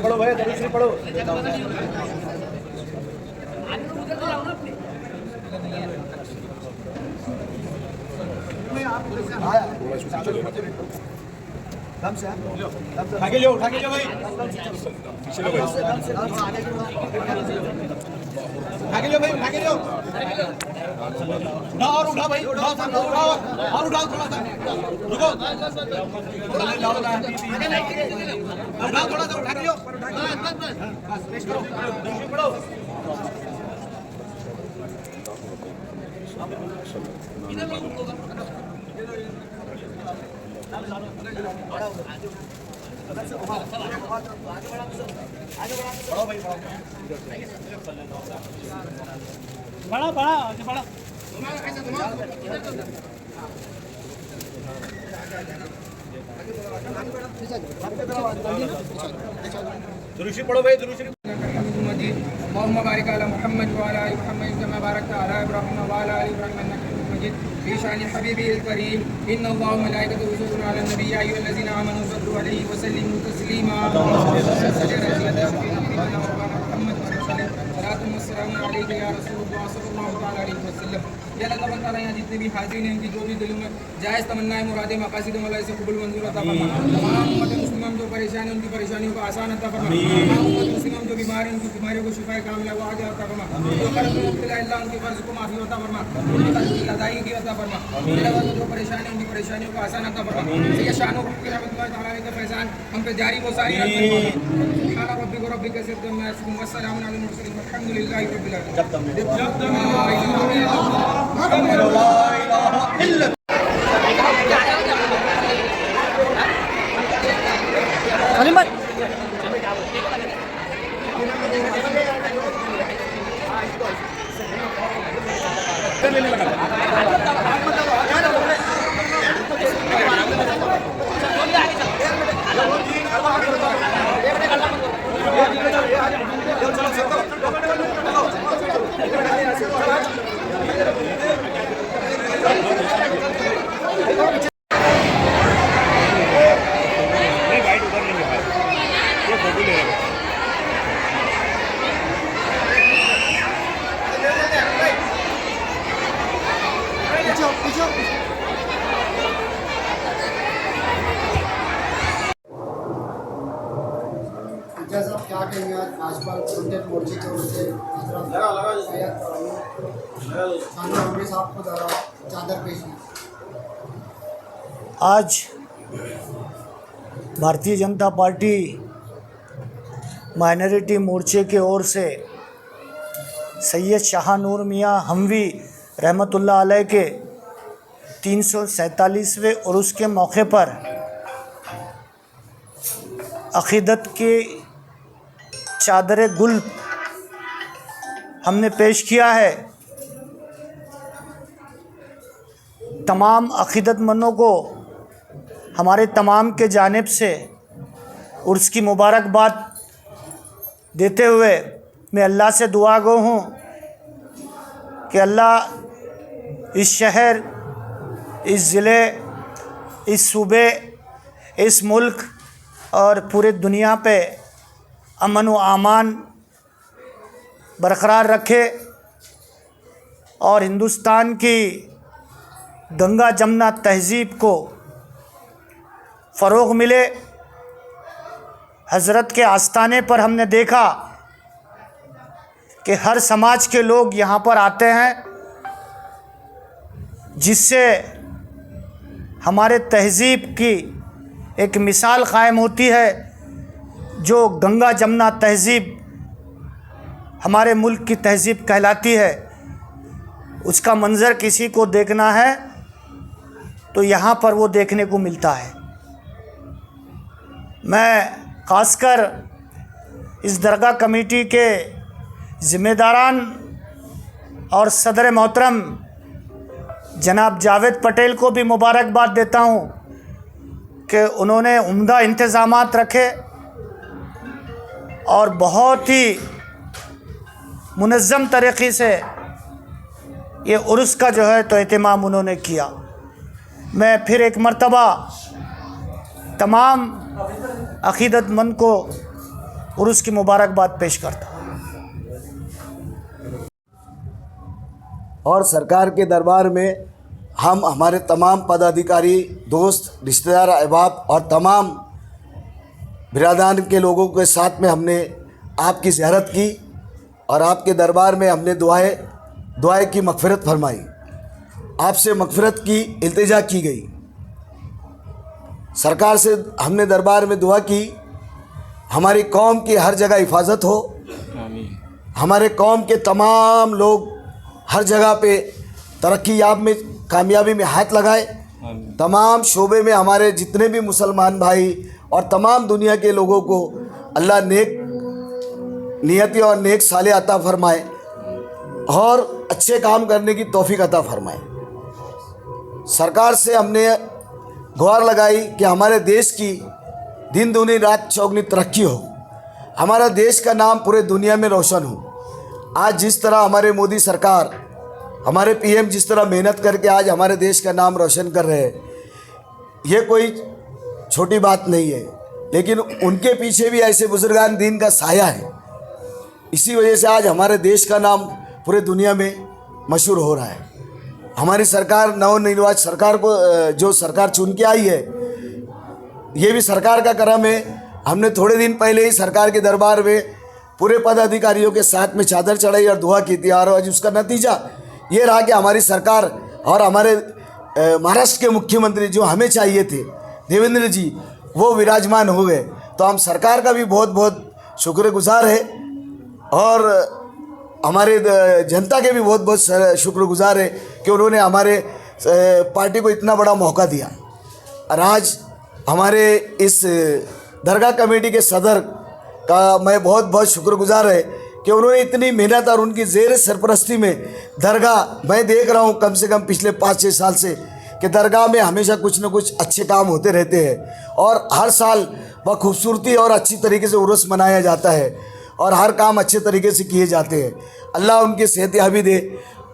पढ़ो भाई, दरूद पढ़ो। आगे लो भाई, आगे लो भाई, आगे लो। उठाओ और उठाओ भाई, उठाओ और उठाओ थोड़ा सा, रुको। उठाओ थोड़ा सा, उठा लो। बस करो, पढ़ो। बड़ा बड़ा आगे बड़ा दुरूद पढ़ो भाई, दुरूद मोहम्मद बारिक अला मुहम्मद व अला आलि मुहम्मद कमा बारकता अला इब्राहीम व अला आलि इब्राहीम इन्नका हमीदुम मजीद फी शानि हबीबिल करीम इन्नल्लाह व मलाइकतहु युसल्लूना अलन नबी या अय्युहल्लज़ीना आमनू सल्लु अलैहि व सल्लिमू तस्लीमा जितने भी हाजिरीन हैं इनकी जो भी दिलों में जायज़ तमन्नाएं मुरादें मकासिद मौला से कबूल मंजूर अता फरमा। तमाम उम्मत मुस्लिम जो परेशान हैं उनकी परेशानियों को आसान अता फरमा। तमाम उम्मत मुस्लिम जो बीमार हैं उनकी बीमारियों को शिफाए कामिला व आजिला अता फरमा। जो कर्ज में मुब्तला अल्लाह उनके कर्ज को माफ़ी अता फरमा, उनकी अदायगी अता फरमा। जो परेशान हैं उनकी परेशानियों को आसान अता फरमा। ये शान और की रहमतुल्लाह तआला का फैज़ान हम पे जारी वो सारी सुब्हान रब्बिक रब्बिल इज़्ज़ति अम्मा यसिफून व सलामुन अलल मुरसलीन वल्हम्दुलिल्लाहि रब्बिल आलमीन। क्या कहेंगे आज भाजपा प्रोटेस्ट मोर्चे की ओर से साहब को द्वारा चादर पेश की। आज भारतीय जनता पार्टी माइनॉरिटी मोर्चे के ओर से सैयद शाहनूर मियाँ हमवी रहमतुल्लाह अलैह के 347वें उर्स के मौके पर अक़ीदत के चादर गुल हमने पेश किया है। तमाम अक़ीदतमंदों को हमारे तमाम के जानिब से उर्स की मुबारकबाद देते हुए मैं अल्लाह से दुआ गो हूँ कि अल्लाह इस शहर, इस ज़िले, इस सूबे, इस मुल्क और पूरे दुनिया पे अमन व आमान बरक़रार रखे और हिंदुस्तान की गंगा जमुना तहज़ीब को फ़रोग़ मिले हज़रत के आस्थाने पर हमने देखा कि हर समाज के लोग यहाँ पर आते हैं, जिससे हमारे तहज़ीब की एक मिसाल कायम होती है। जो गंगा जमुना तहज़ीब हमारे मुल्क की तहज़ीब कहलाती है, उसका मंज़र किसी को देखना है तो यहाँ पर वो देखने को मिलता है। मैं ख़ासकर इस दरगाह कमेटी के ज़िम्मेदारान और सदर मोहतरम जनाब जावेद पटेल को भी मुबारकबाद देता हूँ कि उन्होंने उम्दा इंतज़ामात रखे और बहुत ही मुनज़्ज़म तरीक़े से ये उर्स का जो है तो एहतमाम उन्होंने किया। मैं फिर एक मर्तबा तमाम अक़ीदतमंद को उर्स की मुबारकबाद पेश करता हूँ। और सरकार के दरबार में हम हमारे तमाम पदाधिकारी, दोस्त, रिश्तेदार, अहबाब और तमाम बिरादरान के लोगों के साथ में हमने आपकी ज़ियारत की और आपके दरबार में हमने दुआएं की मग़फ़िरत फरमाई। आपसे मग़फ़िरत की इल्तिजा की गई। सरकार से हमने दरबार में दुआ की, हमारी कौम की हर जगह हिफाजत हो, हमारे कौम के तमाम लोग हर जगह पे तरक्की याब में, कामयाबी में हाथ लगाए। तमाम शोबे में हमारे जितने भी मुसलमान भाई और तमाम दुनिया के लोगों को अल्लाह नेक नियति और नेक साले अता फरमाए और अच्छे काम करने की तौफीक अता फरमाए। सरकार से हमने गुहार लगाई कि हमारे देश की दिन दूनी रात चौगनी तरक्की हो, हमारा देश का नाम पूरे दुनिया में रोशन हो। आज जिस तरह हमारे मोदी सरकार, हमारे पीएम जिस तरह मेहनत करके आज हमारे देश का नाम रोशन कर रहे हैं, ये कोई छोटी बात नहीं है, लेकिन उनके पीछे भी ऐसे बुजुर्गान दीन का साया है। इसी वजह से आज हमारे देश का नाम पूरे दुनिया में मशहूर हो रहा है। हमारी सरकार, नवनिर्वाचित सरकार को जो सरकार चुन के आई है, ये भी सरकार का करम है। हमने थोड़े दिन पहले ही सरकार के दरबार में पूरे पदाधिकारियों के साथ में चादर चढ़ाई और दुआ की थी और आज उसका नतीजा ये रहा कि हमारी सरकार और हमारे महाराष्ट्र के मुख्यमंत्री जो हमें चाहिए थे, देवेंद्र जी, वो विराजमान हो गए। तो हम सरकार का भी बहुत बहुत शुक्रगुजार है और हमारे जनता के भी बहुत बहुत शुक्रगुजार है कि उन्होंने हमारे पार्टी को इतना बड़ा मौका दिया। और आज हमारे इस दरगाह कमेटी के सदर का मैं बहुत बहुत शुक्रगुजार है कि उन्होंने इतनी मेहनत और उनकी ज़ेर सरपरस्ती में दरगाह, मैं देख रहा हूँ कम से कम पिछले 5-6 साल से कि दरगाह में हमेशा कुछ न कुछ अच्छे काम होते रहते हैं और हर साल बखूबसूरती और अच्छी तरीके से उर्स मनाया जाता है और हर काम अच्छे तरीके से किए जाते हैं। अल्लाह उनकी सेहतयाबी दे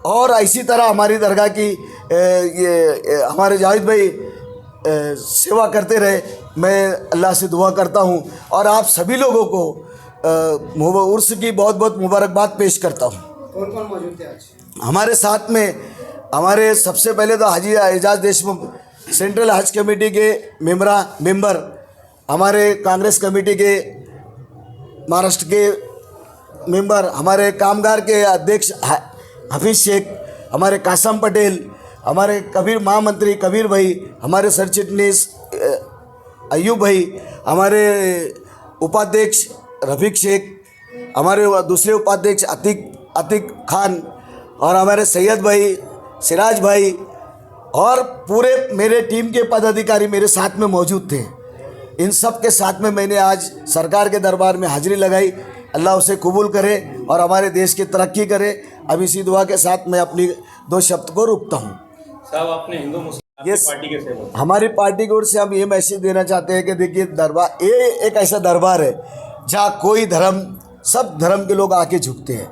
और इसी तरह हमारी दरगाह की हमारे जावेद भाई सेवा करते रहे। मैं अल्लाह से दुआ करता हूँ और आप सभी लोगों को उर्स की बहुत बहुत मुबारकबाद पेश करता हूँ। कौन कौन मौजूद थे आज हमारे साथ में? हमारे सबसे पहले तो हाजी एजाज देशमुख, सेंट्रल हज कमेटी के मेंबर, हमारे कांग्रेस कमेटी के महाराष्ट्र के मेंबर, हमारे कामगार के अध्यक्ष हफीज़ शेख, हमारे कासम पटेल, हमारे कबीर महामंत्री कबीर भाई, हमारे सरचिटनीस अयूब भाई, हमारे उपाध्यक्ष रफ़ीक शेख, हमारे दूसरे उपाध्यक्ष अतीक खान और हमारे सैयद भाई, सिराज भाई और पूरे मेरे टीम के पदाधिकारी मेरे साथ में मौजूद थे। इन सब के साथ में मैंने आज सरकार के दरबार में हाजिरी लगाई। अल्लाह उसे कबूल करे और हमारे देश की तरक्की करे। अब इसी दुआ के साथ मैं अपनी 2 शब्द को रोकता हूँ। साहब, आपने हिंदू मुस्लिम पार्टी के से हमारी पार्टी की ओर से हम ये मैसेज देना चाहते हैं कि देखिए, दरबार ये एक ऐसा दरबार है जहाँ कोई धर्म, सब धर्म के लोग आके झुकते हैं।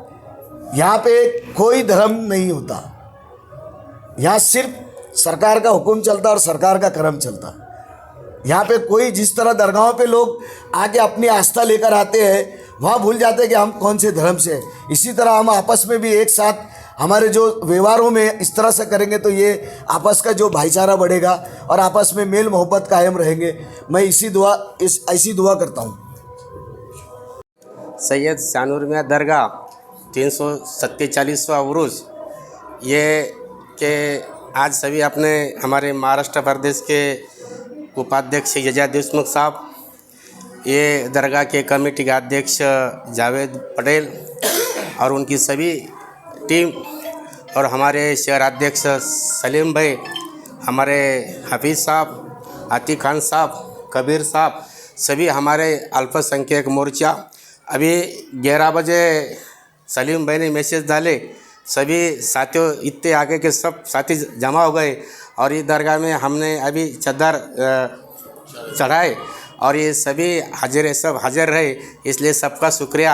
यहाँ पे कोई धर्म नहीं होता, यहाँ सिर्फ सरकार का हुक्म चलता और सरकार का करम चलता। यहाँ पे कोई, जिस तरह दरगाहों पे लोग आके अपनी आस्था लेकर आते हैं, वहाँ भूल जाते हैं कि हम कौन से धर्म से हैं। इसी तरह हम आपस में भी एक साथ हमारे जो व्यवहारों में इस तरह से करेंगे तो ये आपस का जो भाईचारा बढ़ेगा और आपस में मेल मोहब्बत कायम रहेंगे। मैं ऐसी दुआ करता हूँ। सैयद शानूर मियाँ दरगाह 347वां उरूस ये के आज सभी अपने हमारे महाराष्ट्र प्रदेश के उपाध्यक्ष एजाज देशमुख साहब, ये दरगाह के कमेटी के अध्यक्ष जावेद पटेल और उनकी सभी टीम और हमारे शहर अध्यक्ष सलीम भाई, हमारे हफीज़ साहब, आतिक खान साहब, कबीर साहब, सभी हमारे अल्पसंख्यक मोर्चा। अभी 11 बजे सलीम भाई ने मैसेज डाले, सभी साथियों इतने आगे के सब साथी जमा हो गए और ये दरगाह में हमने अभी चद्दर चढ़ाए और ये सभी सब हाजिर रहे, इसलिए सबका शुक्रिया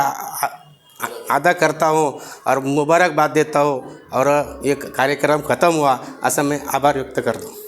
अदा करता हूँ और मुबारकबाद देता हूँ और ये कार्यक्रम ख़त्म हुआ, ऐसा मैं आभार व्यक्त करता हूँ।